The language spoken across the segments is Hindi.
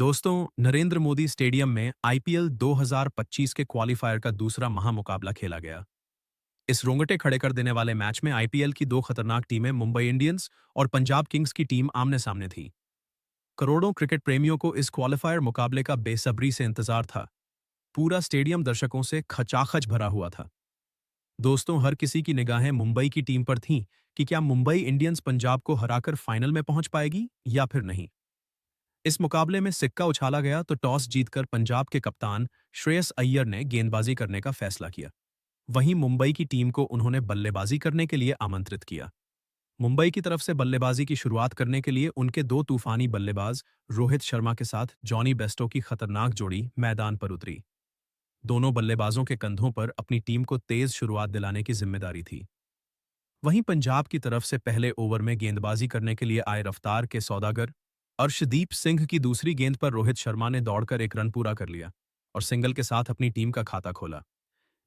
दोस्तों, नरेंद्र मोदी स्टेडियम में आईपीएल 2025 के क्वालिफायर का दूसरा महामुकाबला खेला गया। इस रोंगटे खड़े कर देने वाले मैच में आईपीएल की दो खतरनाक टीमें मुंबई इंडियंस और पंजाब किंग्स की टीम आमने-सामने थी। करोड़ों क्रिकेट प्रेमियों को इस क्वालिफायर मुकाबले का बेसब्री से इंतजार था। पूरा स्टेडियम दर्शकों से खचाखच भरा हुआ था। दोस्तों, हर किसी की निगाहें मुंबई की टीम पर थीं कि क्या मुंबई इंडियंस पंजाब को हराकर फाइनल में पहुंच पाएगी या फिर नहीं। इस मुकाबले में सिक्का उछाला गया तो टॉस जीतकर पंजाब के कप्तान श्रेयस अय्यर ने गेंदबाजी करने का फैसला किया। वहीं मुंबई की टीम को उन्होंने बल्लेबाजी करने के लिए आमंत्रित किया। मुंबई की तरफ से बल्लेबाजी की शुरुआत करने के लिए उनके दो तूफानी बल्लेबाज रोहित शर्मा के साथ जॉनी बेस्टो की खतरनाक जोड़ी मैदान पर उतरी। दोनों बल्लेबाजों के कंधों पर अपनी टीम को तेज शुरुआत दिलाने की जिम्मेदारी थी। वहीं पंजाब की तरफ से पहले ओवर में गेंदबाजी करने के लिए आए रफ्तार के सौदागर अर्शदीप सिंह की दूसरी गेंद पर रोहित शर्मा ने दौड़कर एक रन पूरा कर लिया और सिंगल के साथ अपनी टीम का खाता खोला।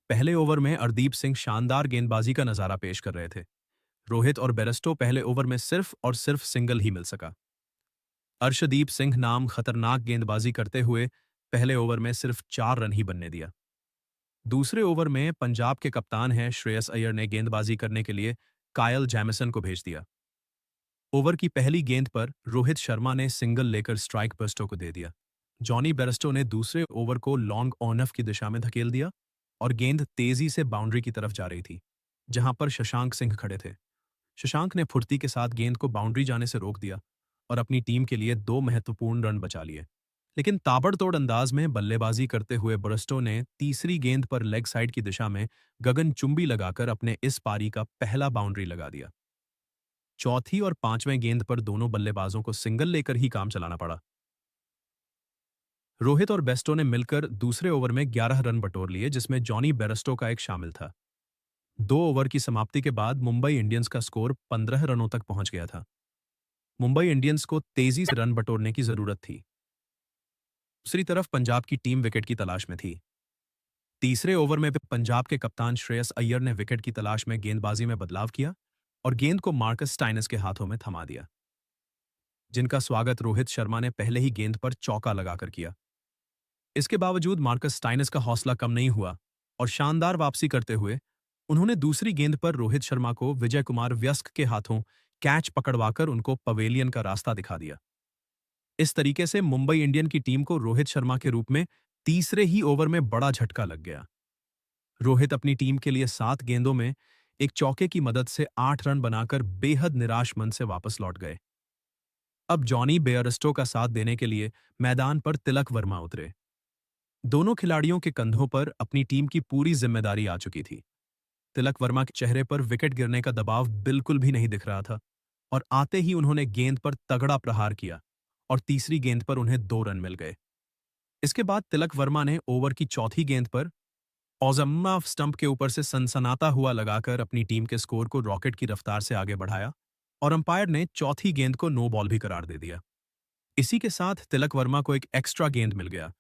पहले ओवर में अर्शदीप सिंह शानदार गेंदबाजी का नजारा पेश कर रहे थे। रोहित और बेरस्टो पहले ओवर में सिर्फ और सिर्फ सिंगल ही मिल सका। अर्शदीप सिंह नाम खतरनाक गेंदबाजी करते हुए पहले ओवर में सिर्फ 4 रन ही बनने दिया। दूसरे ओवर में पंजाब के कप्तान हैं श्रेयस अय्यर ने गेंदबाजी करने के लिए कायल जैमिसन को भेज दिया। ओवर की पहली गेंद पर रोहित शर्मा ने सिंगल लेकर स्ट्राइक बेस्टो को दे दिया। जॉनी बेरस्टो ने दूसरे ओवर को लॉन्ग ऑन ऑफ की दिशा में धकेल दिया और गेंद तेजी से बाउंड्री की तरफ जा रही थी, जहां पर शशांक सिंह खड़े थे। शशांक ने फुर्ती के साथ गेंद को बाउंड्री जाने से रोक दिया और अपनी टीम के लिए दो महत्वपूर्ण रन बचा लिए। लेकिन ताबड़तोड़ अंदाज में बल्लेबाजी करते हुए बेरस्टो ने तीसरी गेंद पर लेग साइड की दिशा में गगनचुंबी लगाकर अपने इस पारी का पहला बाउंड्री लगा दिया। चौथी और पांचवें गेंद पर दोनों बल्लेबाजों को सिंगल लेकर ही काम चलाना पड़ा। रोहित और बेस्टो ने मिलकर दूसरे ओवर में 11 रन बटोर लिए, जिसमें जॉनी बेरस्टो का एक शामिल था। 2 ओवर की समाप्ति के बाद मुंबई इंडियंस का स्कोर 15 रनों तक पहुंच गया था। मुंबई इंडियंस को तेजी से रन बटोरने की जरूरत थी। दूसरी तरफ पंजाब की टीम विकेट की तलाश में थी। तीसरे ओवर में पंजाब के कप्तान श्रेयस अय्यर ने विकेट की तलाश में गेंदबाजी में बदलाव किया और गेंद को मार्कस स्टाइनस के हाथों में थमा दिया, जिनका स्वागत रोहित शर्मा ने पहले ही गेंद पर चौका लगाकर किया। इसके बावजूद मार्कस स्टाइनस का हौसला कम नहीं हुआ और शानदार वापसी करते हुए उन्होंने दूसरी गेंद पर रोहित शर्मा को विजय कुमार व्यस्क के हाथों कैच पकड़वाकर उनको पवेलियन का रास्ता दिखा दिया। इस तरीके से मुंबई इंडियन की टीम को रोहित शर्मा के रूप में तीसरे ही ओवर में बड़ा झटका लग गया। रोहित अपनी टीम के लिए 7 गेंदों में एक चौके की मदद से 8 रन बनाकर बेहद निराश मन से वापस लौट गए। अब जॉनी बेयरस्टो का साथ देने के लिए मैदान पर तिलक वर्मा उतरे। दोनों खिलाड़ियों के कंधों पर अपनी टीम की पूरी जिम्मेदारी आ चुकी थी। तिलक वर्मा के चेहरे पर विकेट गिरने का दबाव बिल्कुल भी नहीं दिख रहा था और आते ही उन्होंने गेंद पर तगड़ा प्रहार किया और तीसरी गेंद पर उन्हें 2 रन मिल गए। इसके बाद तिलक वर्मा ने ओवर की चौथी गेंद पर औजम्मा स्टंप के ऊपर से सनसनाता हुआ लगाकर अपनी टीम के स्कोर को रॉकेट की रफ्तार से आगे बढ़ाया और अंपायर ने चौथी गेंद को नो बॉल भी करार दे दिया। इसी के साथ तिलक वर्मा को एक एक्स्ट्रा गेंद मिल गया,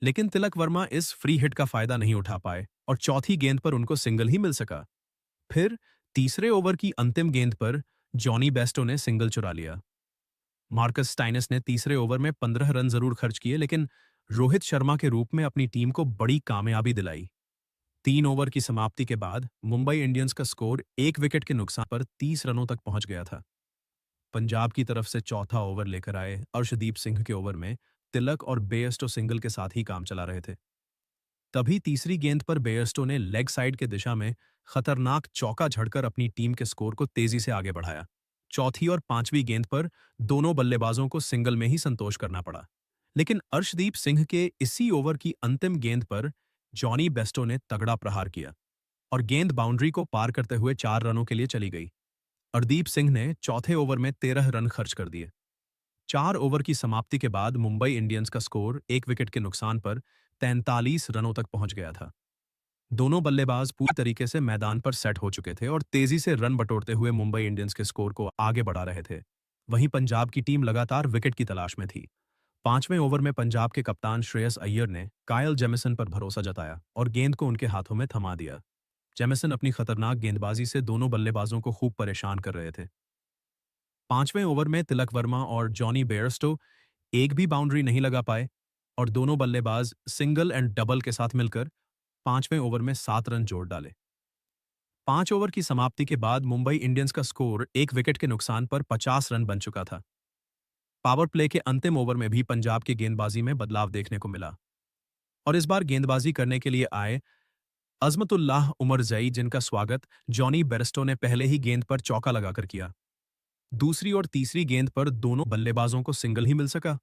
लेकिन तिलक वर्मा इस फ्री हिट का फायदा नहीं उठा पाए और चौथी गेंद पर उनको सिंगल ही मिल सका। फिर तीसरे ओवर की अंतिम गेंद पर जॉनी बेस्टो ने सिंगल चुरा लिया। मार्कस स्टाइनस ने तीसरे ओवर में 15 रन जरूर खर्च किए, लेकिन रोहित शर्मा के रूप में अपनी टीम को बड़ी कामयाबी दिलाई। 3 ओवर की समाप्ति के बाद मुंबई इंडियंस का स्कोर एक विकेट के नुकसान पर 30 रनों तक पहुंच गया था। पंजाब की तरफ से चौथा ओवर लेकर आए अर्शदीप सिंह के ओवर में तिलक और बेयस्टो सिंगल के साथ ही काम चला रहे थे। तभी तीसरी गेंद पर बेयस्टो ने लेग साइड के दिशा में खतरनाक चौका झड़कर अपनी टीम के स्कोर को तेजी से आगे बढ़ाया। चौथी और पांचवी गेंद पर दोनों बल्लेबाजों को सिंगल में ही संतोष करना पड़ा, लेकिन अर्शदीप सिंह के इसी ओवर की अंतिम गेंद पर जॉनी बेस्टो ने तगड़ा प्रहार किया और गेंद बाउंड्री को पार करते हुए 4 रनों के लिए चली गई। अर्शदीप सिंह ने चौथे ओवर में 13 रन खर्च कर दिए। 4 ओवर की समाप्ति के बाद मुंबई इंडियंस का स्कोर एक विकेट के नुकसान पर 43 रनों तक पहुंच गया था। दोनों बल्लेबाज पूरी तरीके से मैदान पर सेट हो चुके थे और तेजी से रन बटोरते हुए मुंबई इंडियंस के स्कोर को आगे बढ़ा रहे थे। वहीं पंजाब की टीम लगातार विकेट की तलाश में थी। पांचवें ओवर में पंजाब के कप्तान श्रेयस अय्यर ने कायल जेमिसन पर भरोसा जताया और गेंद को उनके हाथों में थमा दिया। जेमिसन अपनी खतरनाक गेंदबाजी से दोनों बल्लेबाजों को खूब परेशान कर रहे थे। पांचवें ओवर में तिलक वर्मा और जॉनी बेयरस्टो एक भी बाउंड्री नहीं लगा पाए और दोनों बल्लेबाज सिंगल एंड डबल के साथ मिलकर 5वें ओवर में 7 रन जोड़ डाले। 5 ओवर की समाप्ति के बाद मुंबई इंडियंस का स्कोर 1 विकेट के नुकसान पर 50 रन बन चुका था। पावर प्ले के अंतिम ओवर में भी पंजाब की गेंदबाजी में बदलाव देखने को मिला और इस बार गेंदबाजी करने के लिए आए अजमतुल्लाह उमरजई, जिनका स्वागत जॉनी बेरस्टो ने पहले ही गेंद पर चौका लगाकर किया। दूसरी और तीसरी गेंद पर दोनों बल्लेबाजों को सिंगल ही मिल सका।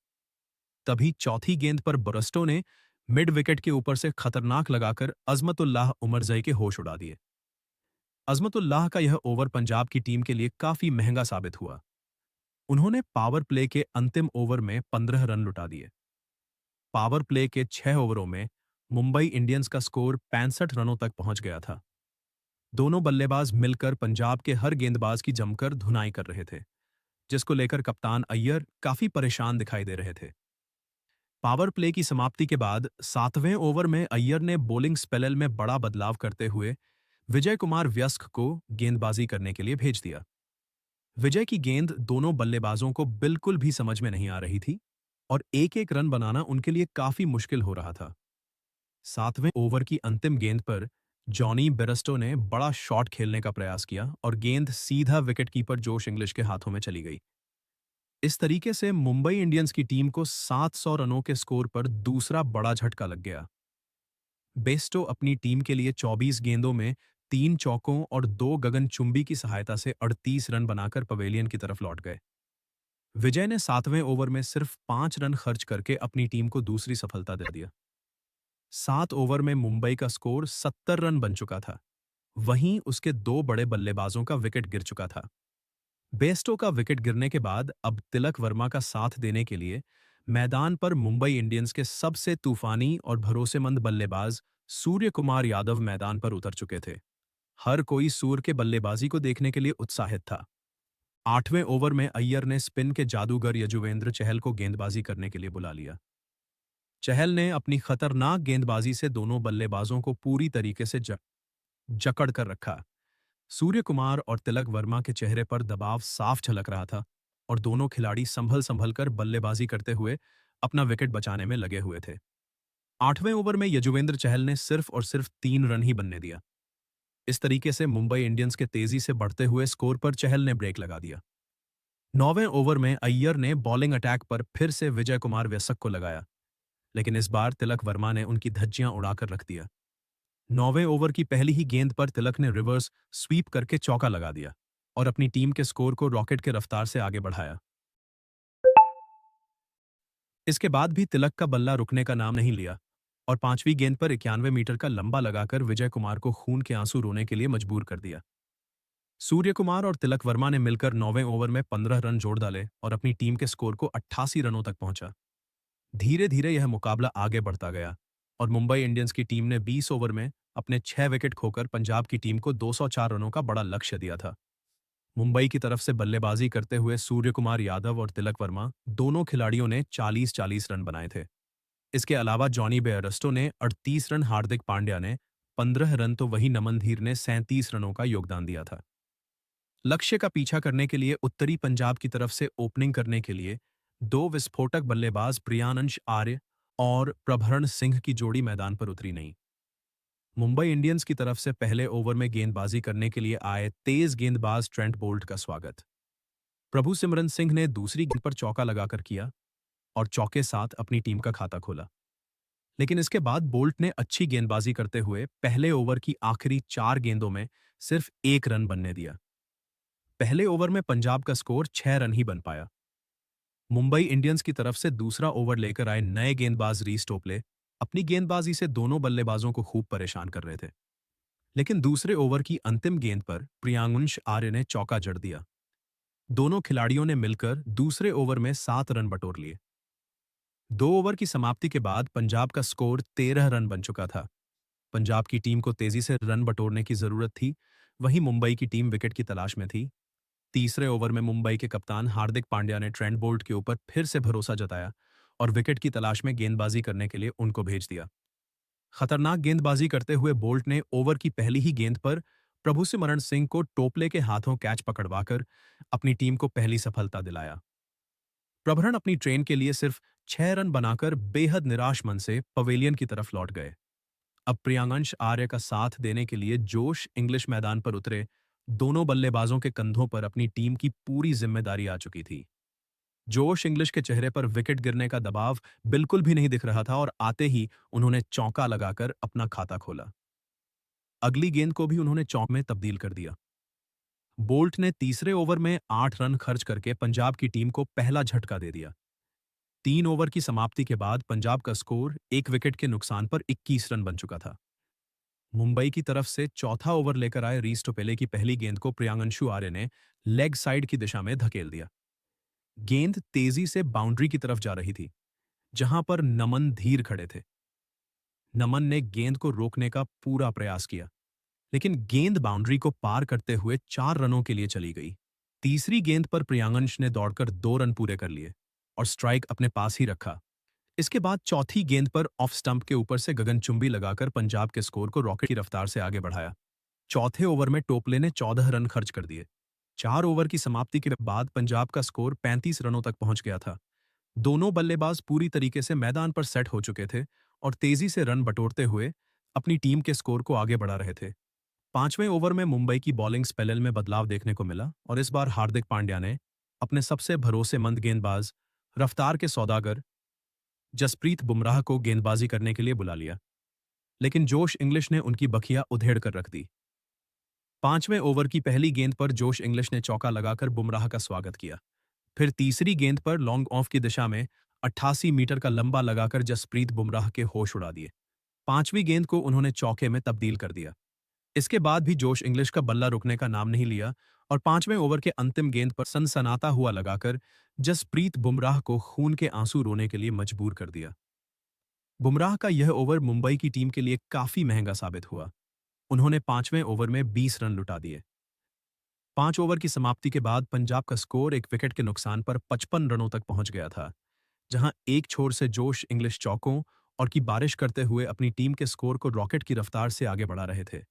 तभी चौथी गेंद पर बरस्टो ने मिड विकेट के ऊपर से खतरनाक लगाकर अजमतुल्लाह उमरजई के होश उड़ा दिए। अजमतुल्लाह का यह ओवर पंजाब की टीम के लिए काफी महंगा साबित हुआ। उन्होंने पावर प्ले के अंतिम ओवर में 15 रन लुटा दिए। पावर प्ले के 6 ओवरों में मुंबई इंडियंस का स्कोर 65 रनों तक पहुंच गया था। दोनों बल्लेबाज मिलकर पंजाब के हर गेंदबाज की जमकर धुनाई कर रहे थे, जिसको लेकर कप्तान अय्यर काफी परेशान दिखाई दे रहे थे। पावर प्ले की समाप्ति के बाद 7वें ओवर में अय्यर ने बॉलिंग स्पेल में बड़ा बदलाव करते हुए विजय कुमार व्यस्क को गेंदबाजी करने के लिए भेज दिया। विजय की गेंद दोनों बल्लेबाजों को बिल्कुल भी समझ में नहीं आ रही थी और एक एक रन बनाना उनके लिए काफी मुश्किल हो रहा था। 7वें ओवर की अंतिम गेंद पर जॉनी बेरस्टो ने बड़ा शॉट खेलने का प्रयास किया और गेंद सीधा विकेटकीपर जोश इंग्लिश के हाथों में चली गई। इस तरीके से मुंबई इंडियंस की टीम को 700 रनों के स्कोर पर दूसरा बड़ा झटका लग गया। बेस्टो अपनी टीम के लिए 24 गेंदों में 3 चौकों और 2 गगनचुंबी की सहायता से 38 रन बनाकर पवेलियन की तरफ लौट गए। विजय ने 7वें ओवर में सिर्फ 5 रन खर्च करके अपनी टीम को दूसरी सफलता दे दिया। 7 ओवर में मुंबई का स्कोर 70 रन बन चुका था। वहीं उसके दो बड़े बल्लेबाजों का विकेट गिर चुका था। बेस्टो का विकेट गिरने के बाद अब तिलक वर्मा का साथ देने के लिए मैदान पर मुंबई इंडियंस के सबसे तूफानी और भरोसेमंद बल्लेबाज सूर्य कुमार यादव मैदान पर उतर चुके थे। हर कोई सूर्य के बल्लेबाजी को देखने के लिए उत्साहित था। 8वें ओवर में अय्यर ने स्पिन के जादूगर यजुवेंद्र चहल को गेंदबाजी करने के लिए बुला लिया। चहल ने अपनी खतरनाक गेंदबाजी से दोनों बल्लेबाजों को पूरी तरीके से जकड़ कर रखा। सूर्य कुमार और तिलक वर्मा के चेहरे पर दबाव साफ झलक रहा था और दोनों खिलाड़ी संभल संभल कर बल्लेबाजी करते हुए अपना विकेट बचाने में लगे हुए थे। 8वें ओवर में यजुवेंद्र चहल ने सिर्फ और सिर्फ 3 रन ही बनने दिया। इस तरीके से मुंबई इंडियंस के तेजी से बढ़ते हुए स्कोर पर चहल ने ब्रेक लगा दिया। 9वें ओवर में अय्यर ने बॉलिंग अटैक पर फिर से विजय कुमार व्यसक को लगाया, लेकिन इस बार तिलक वर्मा ने उनकी धज्जियां उड़ाकर रख दिया। 9वें ओवर की पहली ही गेंद पर तिलक ने रिवर्स स्वीप करके चौका लगा दिया और अपनी टीम के स्कोर को रॉकेट के रफ्तार से आगे बढ़ाया। इसके बाद भी तिलक का बल्ला रुकने का नाम नहीं लिया और 5वीं गेंद पर 91 मीटर का लंबा लगाकर विजय कुमार को खून के आंसू रोने के लिए मजबूर कर दिया। सूर्य कुमार और तिलक वर्मा ने मिलकर 9वें ओवर में 15 रन जोड़ डाले और अपनी टीम के स्कोर को 88 रनों तक पहुंचा। धीरे धीरे यह मुकाबला आगे बढ़ता गया और मुंबई इंडियंस की टीम ने 20 ओवर में अपने 6 विकेट खोकर पंजाब की टीम को 204 रनों का बड़ा लक्ष्य दिया था। मुंबई की तरफ से बल्लेबाजी करते हुए सूर्य कुमार यादव और तिलक वर्मा दोनों खिलाड़ियों ने 40-40 रन बनाए थे। इसके अलावा जॉनी बेयरस्टो ने 38 रन, हार्दिक पांड्या ने 15 रन तो वही नमन धीर ने 37 रनों का योगदान दिया था। लक्ष्य का पीछा करने के लिए उत्तरी पंजाब की तरफ से ओपनिंग करने के लिए दो विस्फोटक बल्लेबाज प्रियानंश आर्य और प्रभरण सिंह की जोड़ी मैदान पर उतरी नहीं। मुंबई इंडियंस की तरफ से पहले ओवर में गेंदबाजी करने के लिए आए तेज गेंदबाज ट्रेंट बोल्ट का स्वागत प्रभु सिमरन सिंह ने दूसरी गेंद पर चौका लगाकर किया और चौके साथ अपनी टीम का खाता खोला। लेकिन इसके बाद बोल्ट ने अच्छी गेंदबाजी करते हुए पहले ओवर की आखिरी 4 गेंदों में सिर्फ 1 रन बनने दिया। पहले ओवर में पंजाब का स्कोर 6 रन ही बन पाया। मुंबई इंडियंस की तरफ से दूसरा ओवर लेकर आए नए गेंदबाज रीस टोपले अपनी गेंदबाजी से दोनों बल्लेबाजों को खूब परेशान कर रहे थे। लेकिन दूसरे ओवर की अंतिम गेंद पर प्रियांश आर्य ने चौका जड़ दिया। दोनों खिलाड़ियों ने मिलकर दूसरे ओवर में 7 रन बटोर लिए। 2 ओवर की समाप्ति के बाद पंजाब का स्कोर 13 रन बन चुका था। पंजाब की टीम को तेजी से रन बटोरने की जरूरत थी, वहीं मुंबई की टीम विकेट की तलाश में थी। तीसरे ओवर में मुंबई के कप्तान हार्दिक पांड्या ने ट्रेंट बोल्ट के ऊपर फिर से भरोसा जताया और विकेट की तलाश में गेंदबाजी करने के लिए उनको भेज दिया। खतरनाक गेंदबाजी करते हुए बोल्ट ने ओवर की पहली ही गेंद पर प्रभु सिमरण सिंह को टोपले के हाथों कैच पकड़वाकर अपनी टीम को पहली सफलता दिलाया। प्रभरण अपनी ट्रेन के लिए सिर्फ 6 रन बनाकर बेहद निराश मन से पवेलियन की तरफ लौट गए। अब प्रियांश आर्य का साथ देने के लिए जोश इंग्लिश मैदान पर उतरे। दोनों बल्लेबाजों के कंधों पर अपनी टीम की पूरी जिम्मेदारी आ चुकी थी। जोश इंग्लिश के चेहरे पर विकेट गिरने का दबाव बिल्कुल भी नहीं दिख रहा था और आते ही उन्होंने चौका लगाकर अपना खाता खोला। अगली गेंद को भी उन्होंने चौक में तब्दील कर दिया। बोल्ट ने तीसरे ओवर में 8 रन खर्च करके पंजाब की टीम को पहला झटका दे दिया। 3 ओवर की समाप्ति के बाद पंजाब का स्कोर 1 विकेट के नुकसान पर 21 रन बन चुका था। मुंबई की तरफ से चौथा ओवर लेकर आए रीस टोपेले की पहली गेंद को प्रियांशु आर्य ने लेग साइड की दिशा में धकेल दिया। गेंद तेजी से बाउंड्री की तरफ जा रही थी, जहां पर नमन धीर खड़े थे। नमन ने गेंद को रोकने का पूरा प्रयास किया, लेकिन गेंद बाउंड्री को पार करते हुए 4 रनों के लिए चली गई। तीसरी गेंद पर प्रियांश ने दौड़कर 2 रन पूरे कर लिए और स्ट्राइक अपने पास ही रखा। इसके बाद चौथी गेंद पर ऑफ स्टंप के ऊपर से गगनचुंबी लगाकर पंजाब के स्कोर को रॉकेट की रफ्तार से आगे बढ़ाया। चौथे ओवर में टोपले ने 14 रन खर्च कर दिए। 4 ओवर की समाप्ति के बाद पंजाब का स्कोर 35 रनों तक पहुंच गया था। दोनों बल्लेबाज पूरी तरीके से मैदान पर सेट हो चुके थे और तेजी से रन बटोरते हुए अपनी टीम के स्कोर को आगे बढ़ा रहे थे। 5वें ओवर में मुंबई की बॉलिंग स्पेल में बदलाव देखने को मिला और इस बार हार्दिक पांड्या ने अपने सबसे भरोसेमंद गेंदबाज, रफ्तार के सौदागर जसप्रीत बुमराह को गेंदबाजी करने के लिए बुला लिया, लेकिन जोश इंग्लिश ने उनकी बखिया उधेड़ कर रख दी। 5वें ओवर की पहली गेंद पर जोश इंग्लिश ने चौका लगाकर बुमराह का स्वागत किया। फिर तीसरी गेंद पर लॉन्ग ऑफ की दिशा में 88 मीटर का लंबा लगाकर जसप्रीत बुमराह के होश उड़ा दिए। 5वीं गेंद को उन्होंने चौके में तब्दील कर दिया। इसके बाद भी जोश इंग्लिश का बल्ला रुकने का नाम नहीं लिया और 5वें ओवर के अंतिम गेंद पर सनसनाता हुआ लगाकर जसप्रीत बुमराह को खून के आंसू रोने के लिए मजबूर कर दिया। बुमराह का यह ओवर मुंबई की टीम के लिए काफी महंगा साबित हुआ। उन्होंने 5वें ओवर में 20 रन लुटा दिए। 5 ओवर की समाप्ति के बाद पंजाब का स्कोर 1 विकेट के नुकसान पर 55 रनों तक पहुंच गया था, जहां एक छोर से जोश इंग्लिश चौकों और की बारिश करते हुए अपनी टीम के स्कोर को रॉकेट की रफ्तार से आगे बढ़ा रहे थे।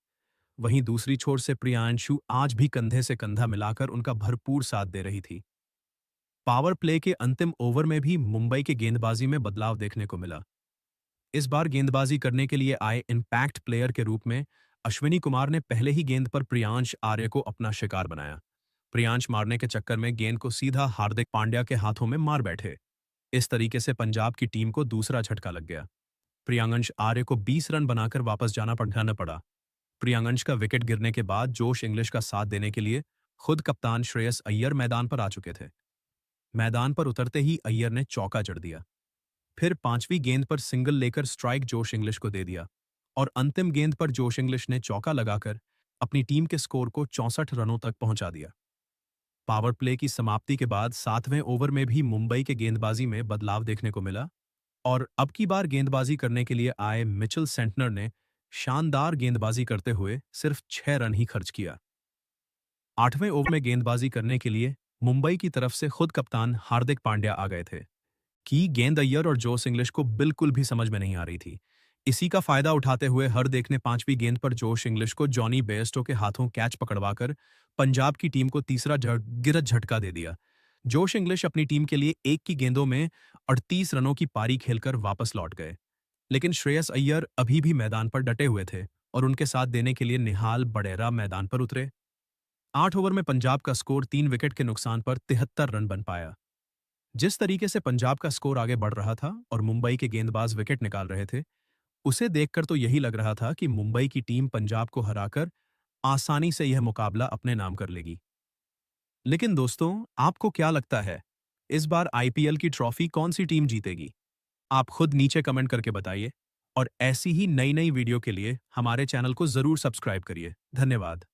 वहीं दूसरी छोर से प्रियांशु आज भी कंधे से कंधा मिलाकर उनका भरपूर साथ दे रही थी। पावर प्ले के अंतिम ओवर में भी मुंबई के गेंदबाजी में बदलाव देखने को मिला। इस बार गेंदबाजी करने के लिए आए इंपैक्ट प्लेयर के रूप में अश्विनी कुमार ने पहले ही गेंद पर प्रियांश आर्य को अपना शिकार बनाया। प्रियांश मारने के चक्कर में गेंद को सीधा हार्दिक पांड्या के हाथों में मार बैठे। इस तरीके से पंजाब की टीम को दूसरा झटका लग गया। प्रियांश आर्य को 20 रन बनाकर वापस जाना पड़ा। प्रियांश का विकेट गिरने के बाद जोश इंग्लिश का साथ देने के लिए खुद कप्तान श्रेयस अय्यर मैदान पर आ चुके थे। मैदान पर उतरते ही अय्यर ने चौका जड़ दिया। फिर 5वीं गेंद पर सिंगल लेकर स्ट्राइक जोश इंग्लिश को दे दिया और अंतिम गेंद पर जोश इंग्लिश ने चौका लगाकर अपनी टीम के स्कोर को 64 रनों तक पहुंचा दिया। पावर प्ले की समाप्ति के बाद 7वें ओवर में भी मुंबई के गेंदबाजी में बदलाव देखने को मिला और अब की बार गेंदबाजी करने के लिए आए मिचेल सेंटनर ने शानदार गेंदबाजी करते हुए सिर्फ 6 रन ही खर्च किया। 8वें ओवर में गेंदबाजी करने के लिए मुंबई की तरफ से खुद कप्तान हार्दिक पांड्या आ गए थे कि गेंद अय्यर और जोश इंग्लिश को बिल्कुल भी समझ में नहीं आ रही थी। इसी का फायदा उठाते हुए हार्दिक ने 5वीं गेंद पर जोश इंग्लिश को जॉनी बेयरस्टो के हाथों कैच पकड़वाकर पंजाब की टीम को तीसरा गिरत झटका दे दिया। जोश इंग्लिश अपनी टीम के लिए एक की गेंदों में 38 रनों की पारी खेलकर वापस लौट गए, लेकिन श्रेयस अय्यर अभी भी मैदान पर डटे हुए थे और उनके साथ देने के लिए निहाल बडेरा मैदान पर उतरे। 8 ओवर में पंजाब का स्कोर 3 विकेट के नुकसान पर 73 रन बन पाया। जिस तरीके से पंजाब का स्कोर आगे बढ़ रहा था और मुंबई के गेंदबाज विकेट निकाल रहे थे, उसे देखकर तो यही लग रहा था कि मुंबई की टीम पंजाब को हराकर आसानी से यह मुकाबला अपने नाम कर लेगी। लेकिन दोस्तों, आपको क्या लगता है, इस बार आईपीएल की ट्रॉफी कौन सी टीम जीतेगी? आप खुद नीचे कमेंट करके बताइए और ऐसी ही नई नई वीडियो के लिए हमारे चैनल को जरूर सब्सक्राइब करिए। धन्यवाद।